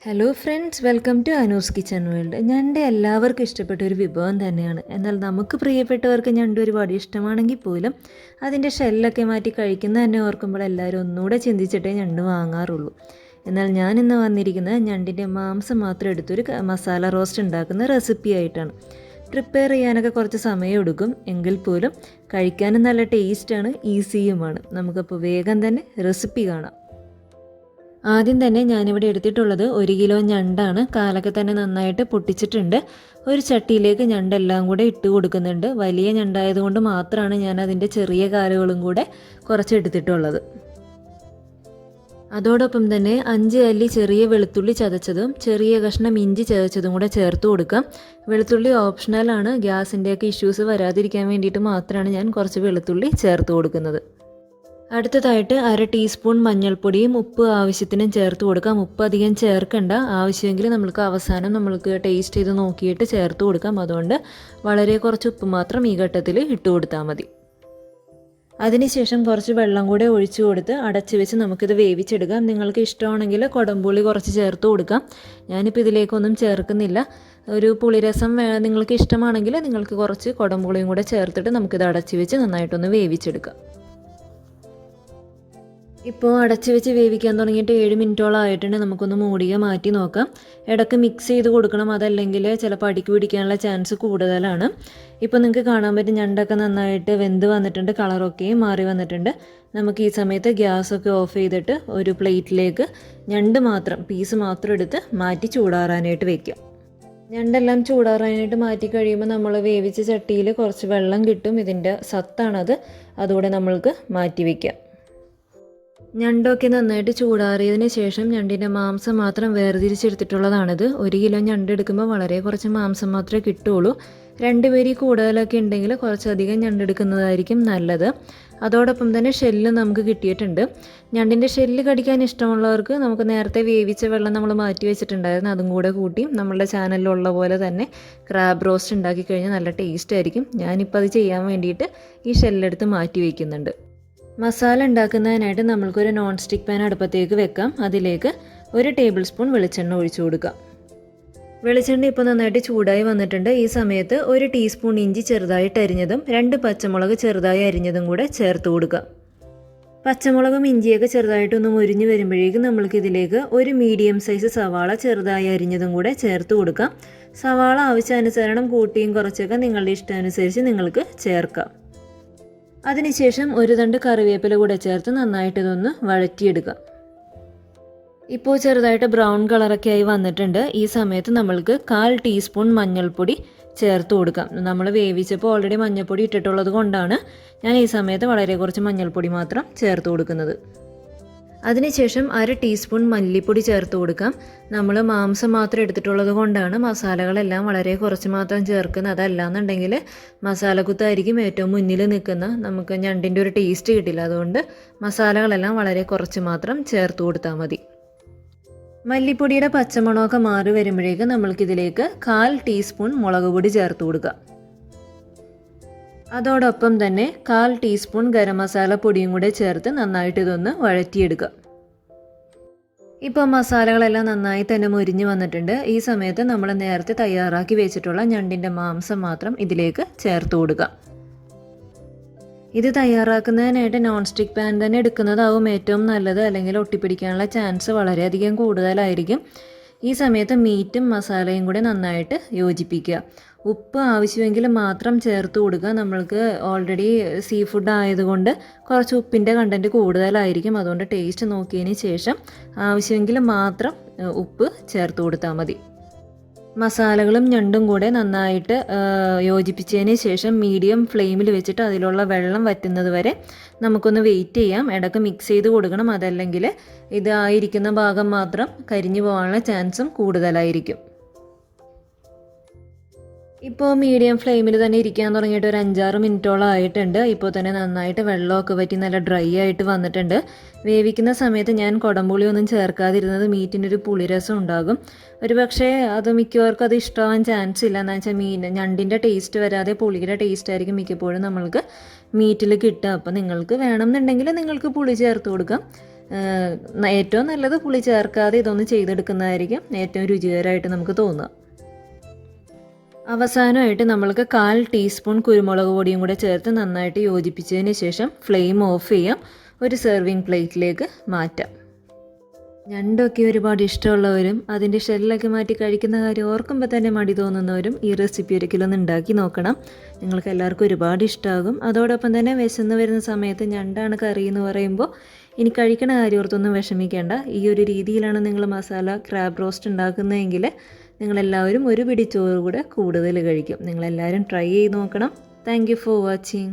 Hello friends, welcome to Anu's kitchen world. ഞണ്ട് എല്ലാവർക്കും ഇഷ്ടപ്പെട്ട ഒരു വിഭവം തന്നെയാണ്. എന്നാൽ നമുക്ക് പ്രിയപ്പെട്ടവർക്ക് ഞണ്ട് ഒരുപാട് ഇഷ്ടമാണെങ്കിൽ പോലും അതിൻ്റെ ഷെല്ലൊക്കെ മാറ്റി കഴിക്കുന്ന തന്നെ ഓർക്കുമ്പോൾ എല്ലാവരും ഒന്നുകൂടെ ചിന്തിച്ചിട്ടേ ഞണ്ട് വാങ്ങാറുള്ളൂ. എന്നാൽ ഞാൻ ഇന്ന് വന്നിരിക്കുന്നത് ഞണ്ടിൻ്റെ മാംസം മാത്രം എടുത്തൊരു മസാല റോസ്റ്റ് ഉണ്ടാക്കുന്ന റെസിപ്പി ആയിട്ടാണ്. പ്രിപ്പയർ ചെയ്യാനൊക്കെ കുറച്ച് സമയം എടുക്കും, എങ്കിൽ പോലും കഴിക്കാനും നല്ല ടേസ്റ്റാണ്, ഈസിയുമാണ്. നമുക്കപ്പോൾ വേഗം തന്നെ റെസിപ്പി കാണാം. ആദ്യം തന്നെ ഞാനിവിടെ എടുത്തിട്ടുള്ളത് 1 കിലോ ഞണ്ടാണ്. കാലൊക്കെ തന്നെ നന്നായിട്ട് പൊട്ടിച്ചിട്ടുണ്ട്. ഒരു ചട്ടിയിലേക്ക് ഞണ്ടെല്ലാം കൂടെ ഇട്ട് കൊടുക്കുന്നുണ്ട്. വലിയ ഞണ്ടായതുകൊണ്ട് മാത്രമാണ് ഞാൻ അതിൻ്റെ ചെറിയ കാലുകളും കൂടെ കുറച്ച് എടുത്തിട്ടുള്ളത്. അതോടൊപ്പം തന്നെ 5 അല്ലി ചെറിയ വെളുത്തുള്ളി ചതച്ചതും ചെറിയ കഷ്ണം ഇഞ്ചി ചതച്ചതും കൂടെ ചേർത്ത് കൊടുക്കാം. വെളുത്തുള്ളി ഓപ്ഷണലാണ്, ഗ്യാസിൻ്റെയൊക്കെ ഇഷ്യൂസ് വരാതിരിക്കാൻ വേണ്ടിയിട്ട് മാത്രമാണ് ഞാൻ കുറച്ച് വെളുത്തുള്ളി ചേർത്ത് കൊടുക്കുന്നത്. അടുത്തതായിട്ട് 1/2 ടീസ്പൂൺ മഞ്ഞൾപ്പൊടിയും ഉപ്പ് ആവശ്യത്തിനും ചേർത്ത് കൊടുക്കാം. ഉപ്പ് അധികം ചേർക്കണ്ട, ആവശ്യമെങ്കിൽ നമ്മൾക്ക് അവസാനം ടേസ്റ്റ് ചെയ്ത് നോക്കിയിട്ട് ചേർത്ത് കൊടുക്കാം. അതുകൊണ്ട് വളരെ കുറച്ച് ഉപ്പ് മാത്രം ഈ ഘട്ടത്തിൽ ഇട്ട് കൊടുത്താൽ മതി. അതിനുശേഷം കുറച്ച് വെള്ളം കൂടെ ഒഴിച്ചു കൊടുത്ത് അടച്ചു വെച്ച് നമുക്കിത് വേവിച്ചെടുക്കാം. നിങ്ങൾക്ക് ഇഷ്ടമാണെങ്കിൽ കുടംപുളി കുറച്ച് ചേർത്ത് കൊടുക്കാം. ഞാനിപ്പോൾ ഇതിലേക്കൊന്നും ചേർക്കുന്നില്ല. ഒരു പുളിരസം നിങ്ങൾക്ക് ഇഷ്ടമാണെങ്കിൽ നിങ്ങൾക്ക് കുറച്ച് കുടംപുളിയും കൂടെ ചേർത്തിട്ട് നമുക്കിത് അടച്ചു വെച്ച് നന്നായിട്ടൊന്ന് വേവിച്ചെടുക്കാം. ഇപ്പോൾ അടച്ച് വെച്ച് വേവിക്കാൻ തുടങ്ങിയിട്ട് 7 മിനിറ്റോളം ആയിട്ടുണ്ട്. നമുക്കൊന്ന് മൂടിയ മാറ്റി നോക്കാം. ഇടയ്ക്ക് മിക്സ് ചെയ്ത് കൊടുക്കണം, അതല്ലെങ്കിൽ ചിലപ്പോൾ അടിക്ക് പിടിക്കാനുള്ള ചാൻസ് കൂടുതലാണ്. ഇപ്പോൾ നിങ്ങൾക്ക് കാണാൻ പറ്റും ഞണ്ടൊക്കെ നന്നായിട്ട് വെന്ത് വന്നിട്ടുണ്ട്, കളറൊക്കെയും മാറി വന്നിട്ടുണ്ട്. നമുക്ക് ഈ സമയത്ത് ഗ്യാസൊക്കെ ഓഫ് ചെയ്തിട്ട് ഒരു പ്ലേറ്റിലേക്ക് ഞണ്ട് മാത്രം പീസ് മാത്രം എടുത്ത് മാറ്റി ചൂടാറാനായിട്ട് വെക്കാം. ഞണ്ടെല്ലാം ചൂടാറാനായിട്ട് മാറ്റി കഴിയുമ്പോൾ നമ്മൾ വേവിച്ച ചട്ടിയിൽ കുറച്ച് വെള്ളം കിട്ടും. ഇതിൻ്റെ സത്താണത്, അതുകൂടെ നമ്മൾക്ക് മാറ്റി വയ്ക്കാം. ഞണ്ടൊക്കെ നന്നായിട്ട് ചൂടാറിയതിന് ശേഷം ഞണ്ടിൻ്റെ മാംസം മാത്രം വേർതിരിച്ചെടുത്തിട്ടുള്ളതാണിത്. 1 കിലോ ഞണ്ട് എടുക്കുമ്പോൾ വളരെ കുറച്ച് മാംസം മാത്രമേ കിട്ടുകയുള്ളൂ. 2 പേര് കൂടുതലൊക്കെ ഉണ്ടെങ്കിൽ കുറച്ചധികം ഞണ്ട് എടുക്കുന്നതായിരിക്കും നല്ലത്. അതോടൊപ്പം തന്നെ ഷെല്ല് നമുക്ക് കിട്ടിയിട്ടുണ്ട്. ഞണ്ടിൻ്റെ ഷെല്ല് കടിക്കാൻ ഇഷ്ടമുള്ളവർക്ക് നമുക്ക് നേരത്തെ വേവിച്ച വെള്ളം നമ്മൾ മാറ്റി വെച്ചിട്ടുണ്ടായിരുന്നു, അതും കൂടെ കൂട്ടി നമ്മളുടെ ചാനലിലുള്ള പോലെ തന്നെ ക്രാബ് റോസ്റ്റ് ഉണ്ടാക്കി കഴിഞ്ഞാൽ നല്ല ടേസ്റ്റ് ആയിരിക്കും. ഞാനിപ്പോൾ അത് ചെയ്യാൻ വേണ്ടിയിട്ട് ഈ ഷെല്ലെടുത്ത് മാറ്റി വയ്ക്കുന്നുണ്ട്. മസാല ഉണ്ടാക്കുന്നതിനായിട്ട് നമ്മൾക്കൊരു നോൺ സ്റ്റിക്ക് പാൻ അടുപ്പത്തേക്ക് വെക്കാം. അതിലേക്ക് 1 ടേബിൾ സ്പൂൺ വെളിച്ചെണ്ണ ഒഴിച്ചു കൊടുക്കാം. വെളിച്ചെണ്ണ ഇപ്പോൾ നന്നായിട്ട് ചൂടായി വന്നിട്ടുണ്ട്. ഈ സമയത്ത് 1 ടീസ്പൂൺ ഇഞ്ചി ചെറുതായിട്ട് അരിഞ്ഞതും 2 പച്ചമുളക് ചെറുതായി അരിഞ്ഞതും കൂടെ ചേർത്ത് കൊടുക്കാം. പച്ചമുളകും ഇഞ്ചിയൊക്കെ ചെറുതായിട്ടൊന്ന് മുരിഞ്ഞ് വരുമ്പോഴേക്കും നമ്മൾക്കിതിലേക്ക് 1 മീഡിയം സൈസ് സവാള ചെറുതായി അരിഞ്ഞതും കൂടെ ചേർത്ത് കൊടുക്കാം. സവാള ആവശ്യാനുസരണം കൂട്ടിയും കുറച്ചൊക്കെ നിങ്ങളുടെ ഇഷ്ടാനുസരിച്ച് നിങ്ങൾക്ക് ചേർക്കാം. അതിനുശേഷം 1 തണ്ട് കറിവേപ്പില കൂടെ ചേർത്ത് നന്നായിട്ട് ഇതൊന്ന് വഴറ്റിയെടുക്കാം. ഇപ്പോൾ ചെറുതായിട്ട് ബ്രൗൺ കളറൊക്കെ ആയി വന്നിട്ടുണ്ട്. ഈ സമയത്ത് നമ്മൾക്ക് 1/4 ടീസ്പൂൺ മഞ്ഞൾപ്പൊടി ചേർത്ത് കൊടുക്കാം. നമ്മൾ വേവിച്ചപ്പോൾ ഓൾറെഡി മഞ്ഞൾപ്പൊടി ഇട്ടിട്ടുള്ളത് കൊണ്ടാണ് ഞാൻ ഈ സമയത്ത് വളരെ കുറച്ച് മഞ്ഞൾപ്പൊടി മാത്രം ചേർത്ത് കൊടുക്കുന്നത്. അതിനുശേഷം 1/2 ടീസ്പൂൺ മല്ലിപ്പൊടി ചേർത്ത് കൊടുക്കാം. നമ്മൾ മാംസം മാത്രം എടുത്തിട്ടുള്ളത് കൊണ്ടാണ് മസാലകളെല്ലാം വളരെ കുറച്ച് മാത്രം ചേർക്കുന്നത്. അതല്ലാന്നുണ്ടെങ്കിൽ മസാലക്കുത്തായിരിക്കും ഏറ്റവും മുന്നിൽ നിൽക്കുന്ന, നമുക്ക് ഞണ്ടിൻ്റെ ഒരു ടേസ്റ്റ് കിട്ടില്ല. അതുകൊണ്ട് മസാലകളെല്ലാം വളരെ കുറച്ച് മാത്രം ചേർത്ത് കൊടുത്താൽ മതി. മല്ലിപ്പൊടിയുടെ പച്ചമണമൊക്കെ മാറി വരുമ്പോഴേക്കും നമ്മൾക്കിതിലേക്ക് 1/4 ടീസ്പൂൺ മുളക് പൊടി ചേർത്ത് കൊടുക്കാം. അതോടൊപ്പം തന്നെ 1/4 ടീസ്പൂൺ ഗരം മസാല പൊടിയും കൂടെ ചേർത്ത് നന്നായിട്ട് ഇതൊന്ന് വഴറ്റിയെടുക്കുക. ഇപ്പോൾ മസാലകളെല്ലാം നന്നായി തന്നെ മുരിഞ്ഞ് വന്നിട്ടുണ്ട്. ഈ സമയത്ത് നമ്മൾ നേരത്തെ തയ്യാറാക്കി വെച്ചിട്ടുള്ള ഞണ്ടിൻ്റെ മാംസം മാത്രം ഇതിലേക്ക് ചേർത്ത് കൊടുക്കുക. ഇത് തയ്യാറാക്കുന്നതിനായിട്ട് നോൺ സ്റ്റിക്ക് പാൻ തന്നെ എടുക്കുന്നതാവും ഏറ്റവും നല്ലത്, അല്ലെങ്കിൽ ഒട്ടിപ്പിടിക്കാനുള്ള ചാൻസ് വളരെയധികം കൂടുതലായിരിക്കും. ഈ സമയത്ത് മീറ്റും മസാലയും കൂടെ നന്നായിട്ട് യോജിപ്പിക്കുക. ഉപ്പ് ആവശ്യമെങ്കിൽ മാത്രം ചേർത്ത് കൊടുക്കുക. നമ്മൾക്ക് ഓൾറെഡി സീ ഫുഡ് ആയതുകൊണ്ട് കുറച്ച് ഉപ്പിൻ്റെ കണ്ടൻറ്റ് കൂടുതലായിരിക്കും. അതുകൊണ്ട് ടേസ്റ്റ് നോക്കിയതിന് ശേഷം ആവശ്യമെങ്കിൽ മാത്രം ഉപ്പ് ചേർത്ത് കൊടുത്താൽ മതി. മസാലകളും ഞണ്ടും കൂടെ നന്നായിട്ട് യോജിപ്പിച്ചതിന് ശേഷം മീഡിയം ഫ്ലെയിമിൽ വെച്ചിട്ട് അതിലുള്ള വെള്ളം വറ്റുന്നത് വരെ നമുക്കൊന്ന് വെയിറ്റ് ചെയ്യാം. ഇടയ്ക്ക് മിക്സ് ചെയ്ത് കൊടുക്കണം, അതല്ലെങ്കിൽ ഇതായിരിക്കുന്ന ഭാഗം മാത്രം കരിഞ്ഞു പോകാനുള്ള ചാൻസും കൂടുതലായിരിക്കും. ഇപ്പോൾ മീഡിയം ഫ്ലെയിമിൽ തന്നെ ഇരിക്കാൻ തുടങ്ങിയിട്ട് ഒരു 5-6 മിനിറ്റോളം ആയിട്ടുണ്ട്. ഇപ്പോൾ തന്നെ നന്നായിട്ട് വെള്ളമൊക്കെ വറ്റി നല്ല ഡ്രൈ ആയിട്ട് വന്നിട്ടുണ്ട്. വേവിക്കുന്ന സമയത്ത് ഞാൻ കുടംപുളി ഒന്നും ചേർക്കാതിരുന്നത് മീറ്റിൻ്റെ ഒരു പുളിരസം ഉണ്ടാകും. ഒരു പക്ഷേ അത് മിക്കവർക്കും അത് ഇഷ്ടമാവാൻ ചാൻസ് ഇല്ല. എന്ന് വെച്ചാൽ ഞണ്ടിൻ്റെ ടേസ്റ്റ് വരാതെ പുളിയുടെ ടേസ്റ്റ് ആയിരിക്കും മിക്കപ്പോഴും നമ്മൾക്ക് മീറ്റിൽ കിട്ടുക. അപ്പോൾ നിങ്ങൾക്ക് വേണമെന്നുണ്ടെങ്കിൽ നിങ്ങൾക്ക് പുളി ചേർത്ത് കൊടുക്കാം. ഏറ്റവും നല്ലത് പുളി ചേർക്കാതെ ഇതൊന്ന് ചെയ്തെടുക്കുന്നതായിരിക്കും ഏറ്റവും രുചികരമായിട്ട് നമുക്ക് തോന്നുക. അവസാനമായിട്ട് നമ്മൾക്ക് 1/4 ടീസ്പൂൺ കുരുമുളക് പൊടിയും കൂടെ ചേർത്ത് നന്നായിട്ട് യോജിപ്പിച്ചതിന് ശേഷം ഫ്ലെയിം ഓഫ് ചെയ്യാം. ഒരു സെർവിങ് പ്ലേറ്റിലേക്ക് മാറ്റാം. ഞണ്ടൊക്കെ ഒരുപാട് ഇഷ്ടമുള്ളവരും അതിൻ്റെ ഷെല്ലൊക്കെ മാറ്റി കഴിക്കുന്ന കാര്യം ഓർക്കുമ്പോൾ തന്നെ മടി തോന്നുന്നവരും ഈ റെസിപ്പി ഒരിക്കലൊന്ന് ഉണ്ടാക്കി നോക്കണം. നിങ്ങൾക്ക് എല്ലാവർക്കും ഒരുപാട് ഇഷ്ടമാകും. അതോടൊപ്പം തന്നെ വിശന്ന് വരുന്ന സമയത്ത് ഞണ്ടാണ് കറി എന്ന് പറയുമ്പോൾ ഇനി കഴിക്കണ കാര്യം ഓർത്തൊന്നും വിഷമിക്കേണ്ട. ഈ ഒരു രീതിയിലാണ് നിങ്ങൾ മസാല ക്രാബ് റോസ്റ്റ് ഉണ്ടാക്കുന്നതെങ്കിൽ നിങ്ങളെല്ലാവരും ഒരു പിടി ചോറ് കൂടെ കൂടുതൽ കഴിക്കും. നിങ്ങളെല്ലാവരും ട്രൈ ചെയ്ത് നോക്കണം. Thank you for watching.